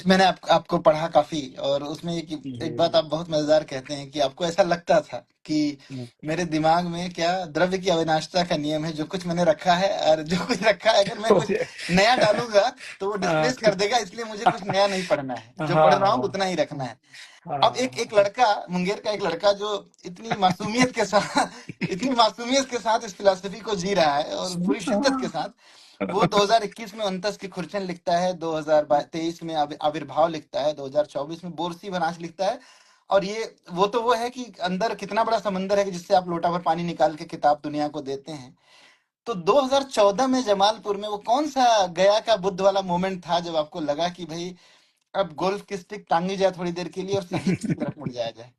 मैंने आपको पढ़ा काफी, और उसमें एक एक जी बात जी। आप बहुत मजेदार कहते हैं कि आपको ऐसा लगता था कि हम्म, मेरे दिमाग में क्या द्रव्य की अविनाशिता का नियम है, जो कुछ मैंने रखा है और जो कुछ रखा है अगर मैं हो कुछ जाए। नया डालूंगा तो वो डिस्प्लेस कर ठीक। देगा, इसलिए मुझे कुछ नया नहीं पढ़ना है, जो पढ़ रहा हूँ हाँ उतना ही रखना हाँ है। अब एक एक हाँ। लड़का, मुंगेर का एक लड़का जो इतनी मासूमियत के साथ इतनी मासूमियत के साथ इस फिलॉसफी को जी रहा है और पूरी शिद्दत के साथ, वो 2021 में अंतस की खुरचन लिखता है, 2023 में आविर्भाव लिखता है, 2024 में बोरसी बनास लिखता है। और ये वो है कि अंदर कितना बड़ा समंदर है कि जिससे आप लोटा भर पानी निकाल के किताब दुनिया को देते हैं। तो 2014 में जमालपुर में वो कौन सा गया का बुद्ध वाला मोमेंट था जब आपको लगा कि भाई अब गोल्फ की स्टिक टांगी जाए थोड़ी देर के लिए और साहित्य की तरफ मुड़ जाया जाए?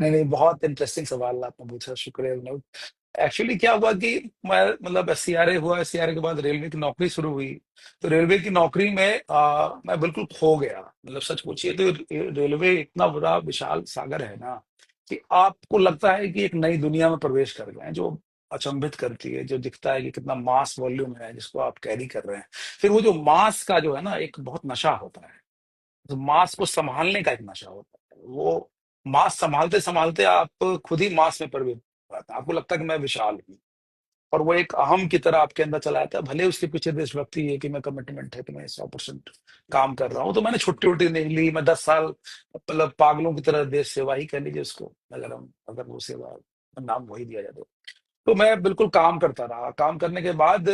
नहीं नहीं, बहुत इंटरेस्टिंग सवाल आपने पूछा, शुक्रिया विनोद। एक्चुअली क्या हुआ कि मैं मतलब एससीआरए हुआ, एससीआरए के बाद रेलवे की नौकरी शुरू हुई। तो रेलवे की नौकरी में मैं बिल्कुल खो गया। मतलब सच पूछिए तो रेलवे इतना बड़ा विशाल सागर है ना, कि आपको लगता है कि एक नई दुनिया में प्रवेश कर गए हैं, जो अचंभित करती है, जो दिखता है कि कितना मास वॉल्यूम है जिसको आप कैरी कर रहे हैं। फिर वो जो मास का जो है ना, एक बहुत नशा होता है। तो मास को संभालने का एक नशा होता है। वो मास संभालते संभालते आप खुद ही मास में प्रवेश पाते हैं। आपको लगता है कि मैं विशाल हूँ, और वो एक अहम की तरह आपके अंदर चला जाता है। भले उसके पीछे देशभक्ति है कि मैं कमिटमेंट है कि मैं 100% काम कर रहा हूँ। तो मैंने छुट्टी उट्टी नहीं ली। मैं 10 साल मतलब पागलों की तरह देश सेवा ही कह लीजिए उसको, अगर वो सेवा नाम वही दिया जाए तो मैं बिल्कुल काम करता रहा। काम करने के बाद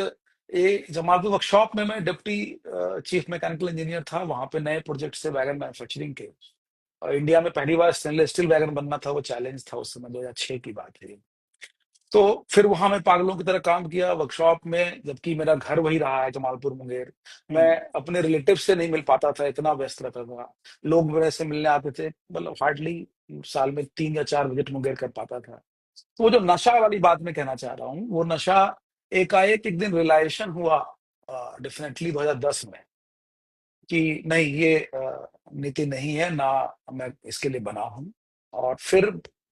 जमालपुर वर्कशॉप में मैं डिप्टी चीफ मैकेनिकल इंजीनियर था। वहां पे नए प्रोजेक्ट से वैगन मैन्युफैक्चरिंग के, और इंडिया में पहली बार स्टेनलेस स्टील वैगन बनना था। वो चैलेंज था उस समय, 2006 की बात है। तो फिर वहां मैं पागलों की तरह काम किया वर्कशॉप में, जबकि मेरा घर वही रहा है, जमालपुर मुंगेर। मैं हम्म। अपने रिलेटिव से नहीं मिल पाता था, इतना व्यस्त रहता था। लोग मेरे से मिलने आते थे, मतलब हार्डली साल में 3 या 4 विजिट मुंगेर कर पाता था। तो वो जो नशा वाली बात मैं कहना चाह रहा हूँ, वो नशा एकाएक एक दिन रियलाइजेशन हुआ, डेफिनेटली 2010 में, कि नहीं ये नीति नहीं है ना, मैं इसके लिए बना हूँ। और फिर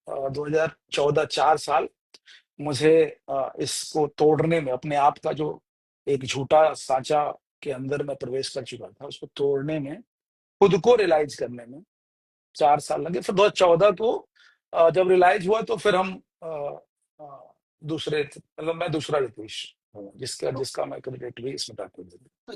2014, 4 साल मुझे इसको तोड़ने में, अपने आप का जो एक झूठा सांचा के अंदर मैं प्रवेश कर चुका था, उसको तोड़ने में, खुद को रियलाइज करने में 4 साल लगे। फिर 2014 को जब रियलाइज हुआ तो फिर हम अ, दूसरे, मतलब मैं दूसरा रितेश हूँ, जिसका तो, जिसका मैं क्रेडिट भी इसमें करता हूँ। तो